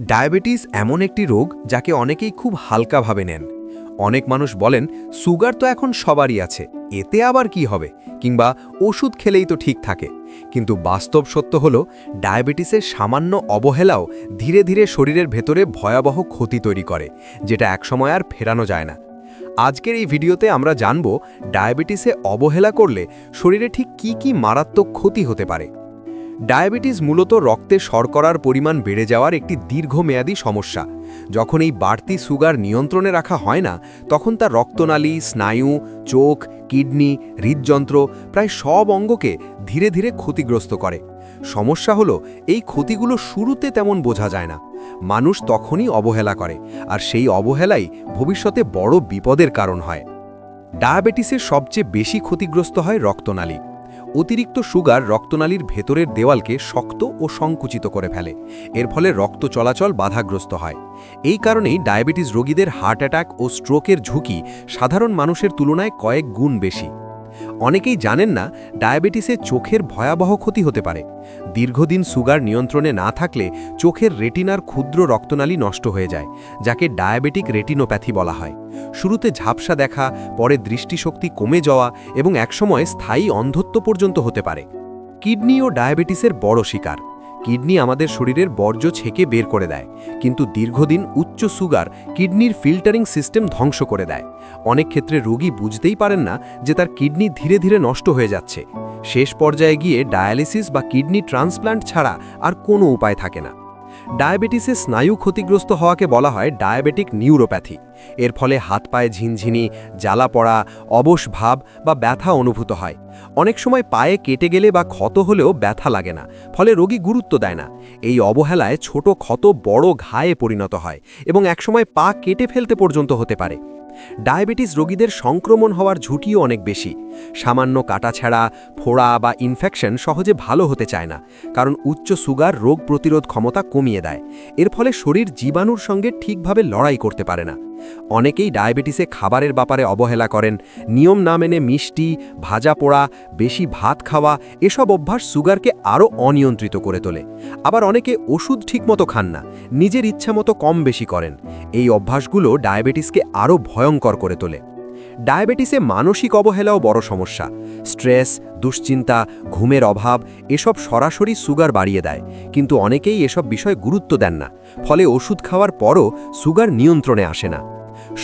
Diabetes এমন একটি রোগ যাকে অনেকেই খুব হালকাভাবে নেন। অনেক মানুষ বলেন সুগার তো এখন সবারই আছে, এতে আবার কি হবে, কিংবা ওষুধ খেলেই তো ঠিক থাকে। কিন্তু বাস্তব সত্য হলো ডায়াবেটিসের সামান্য অবহেলাও ধীরে ধীরে শরীরের ভেতরে ভয়াবহ ক্ষতি তৈরি করে, যেটা একসময় আর ফেরানো যায় না। আজকের এই ভিডিওতে আমরা জানব ডায়াবেটিসে অবহেলা করলে শরীরে ঠিক কি মারাত্মক ক্ষতি হতে পারে। ডায়াবেটিস মূলত রক্তে শর্করার পরিমাণ বেড়ে যাওয়ার একটি দীর্ঘমেয়াদী সমস্যা। যখন এই বাড়তি সুগার নিয়ন্ত্রণে রাখা হয় না, তখন তা রক্তনালী, স্নায়ু, চোখ, কিডনি, হৃদযন্ত্র প্রায় সব অঙ্গকে ধীরে ধীরে ক্ষতিগ্রস্ত করে। সমস্যা হলো এই ক্ষতিগুলো শুরুতে তেমন বোঝা যায় না, মানুষ তখনই অবহেলা করে, আর সেই অবহেলাই ভবিষ্যতে বড় বিপদের কারণ হয়। ডায়াবেটিসের সবচেয়ে বেশি ক্ষতিগ্রস্ত হয় রক্তনালী। অতিরিক্ত সুগার রক্তনালীর ভেতরের দেওয়ালকে শক্ত ও সংকুচিত করে ফেলে। এর ফলে রক্ত চলাচল বাধাগ্রস্ত হয়। এই কারণেই ডায়াবেটিস রোগীদের হার্ট অ্যাটাক ও স্ট্রোকের ঝুঁকি সাধারণ মানুষের তুলনায় কয়েক গুণ বেশি। অনেকেই জানেন না ডায়াবেটিসে চোখের ভয়াবহ ক্ষতি হতে পারে। দীর্ঘদিন সুগার নিয়ন্ত্রণে না থাকলে চোখের রেটিনার ক্ষুদ্র রক্তনালী নষ্ট হয়ে যায়, যাকে ডায়াবেটিক রেটিনোপ্যাথি বলা হয়। শুরুতে ঝাপসা দেখা, পরে দৃষ্টিশক্তি কমে যাওয়া এবং একসময় স্থায়ী অন্ধত্ব পর্যন্ত হতে পারে। কিডনিও ডায়াবেটিসের বড় শিকার। কিডনি আমাদের শরীরের বর্জ্য ছেঁকে বের করে দেয়, কিন্তু দীর্ঘদিন উচ্চ সুগার কিডনির ফিল্টারিং সিস্টেম ধ্বংস করে দেয়। অনেক ক্ষেত্রে রোগী বুঝতেই পারেন না যে তার কিডনি ধীরে ধীরে নষ্ট হয়ে যাচ্ছে। শেষ পর্যায়ে গিয়ে ডায়ালিসিস বা কিডনি ট্রান্সপ্লান্ট ছাড়া আর কোনো উপায় থাকে না। ডায়াবেটিসে স্নায়ু ক্ষতিগ্রস্ত হওয়াকে বলা হয় ডায়াবেটিক নিউরোপ্যাথি। এর ফলে হাত পায়ে ঝিনঝিনি, জ্বালা পড়া, অবশ ভাব বা ব্যথা অনুভূত হয়। অনেক সময় পায়ে কেটে গেলে বা ক্ষত হলেও ব্যথা লাগে না, ফলে রোগী গুরুত্ব দেয় না। এই অবহেলায় ছোট ক্ষত বড় ঘায়ে পরিণত হয় এবং একসময় পা কেটে ফেলতে পর্যন্ত হতে পারে। ডায়াবেটিস রোগীদের সংক্রমণ হওয়ার ঝুঁকিও অনেক বেশি। সামান্য কাটাছেঁড়া, ফোড়া বা ইনফেকশন সহজে ভালো হতে চায় না, কারণ উচ্চ সুগার রোগ প্রতিরোধ ক্ষমতা কমিয়ে দেয়। এর ফলে শরীর জীবাণুর সঙ্গে ঠিকভাবে লড়াই করতে পারে না। অনেকেই ডায়াবেটিসে খাবারের ব্যাপারে অবহেলা করেন। নিয়ম না মেনে মিষ্টি, ভাজা পোড়া, বেশি ভাত খাওয়া এসব অভ্যাস সুগারকে আরও অনিয়ন্ত্রিত করে তোলে। আবার অনেকে ওষুধ ঠিকমতো খান না, নিজের ইচ্ছামতো কম বেশি করেন। এই অভ্যাসগুলো ডায়াবেটিসকে আরও ভয়ঙ্কর করে তোলে। ডায়াবেটিসে মানসিক অবহেলাও বড় সমস্যা। স্ট্রেস, দুশ্চিন্তা, ঘুমের অভাব এসব সরাসরি সুগার বাড়িয়ে দেয়, কিন্তু অনেকেই এসব বিষয় গুরুত্ব দেন না। ফলে ওষুধ খাওয়ার পরও সুগার নিয়ন্ত্রণে আসে না।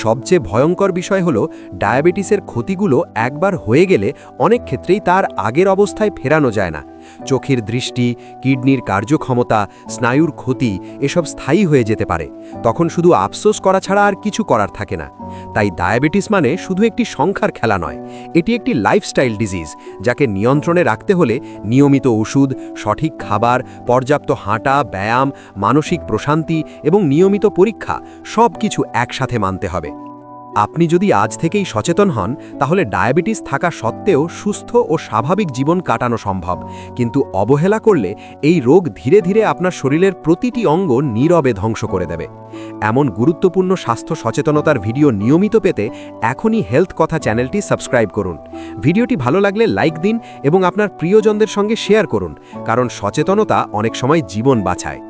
সবচেয়ে ভয়ঙ্কর বিষয় হলো ডায়াবেটিসের ক্ষতিগুলো একবার হয়ে গেলে অনেক ক্ষেত্রেই তার আগের অবস্থায় ফেরানো যায় না। চোখের দৃষ্টি, কিডনির কার্যক্ষমতা, স্নায়ুর ক্ষতি এসব স্থায়ী হয়ে যেতে পারে। তখন শুধু আফসোস করা ছাড়া আর কিছু করার থাকে না। তাই ডায়াবেটিস মানে শুধু একটি সংখ্যার খেলা নয়, এটি একটি লাইফস্টাইল ডিজিজ, যাকে নিয়ন্ত্রণে রাখতে হলে নিয়মিত ওষুধ, সঠিক খাবার, পর্যাপ্ত হাঁটা, ব্যায়াম, মানসিক প্রশান্তি এবং নিয়মিত পরীক্ষা সব কিছু একসাথে মানতে হবে। আপনি যদি আজ থেকেই সচেতন হন, তাহলে ডায়াবেটিস থাকা সত্ত্বেও সুস্থ ও স্বাভাবিক জীবন কাটানো সম্ভব। কিন্তু অবহেলা করলে এই রোগ ধীরে ধীরে আপনার শরীরের প্রতিটি অঙ্গ নীরবে ধ্বংস করে দেবে। এমন গুরুত্বপূর্ণ স্বাস্থ্য সচেতনতার ভিডিও নিয়মিত পেতে এখনই হেলথ কথা চ্যানেলটি সাবস্ক্রাইব করুন। ভিডিওটি ভালো লাগলে লাইক দিন এবং আপনার প্রিয়জনদের সঙ্গে শেয়ার করুন, কারণ সচেতনতা অনেক সময় জীবন বাঁচায়।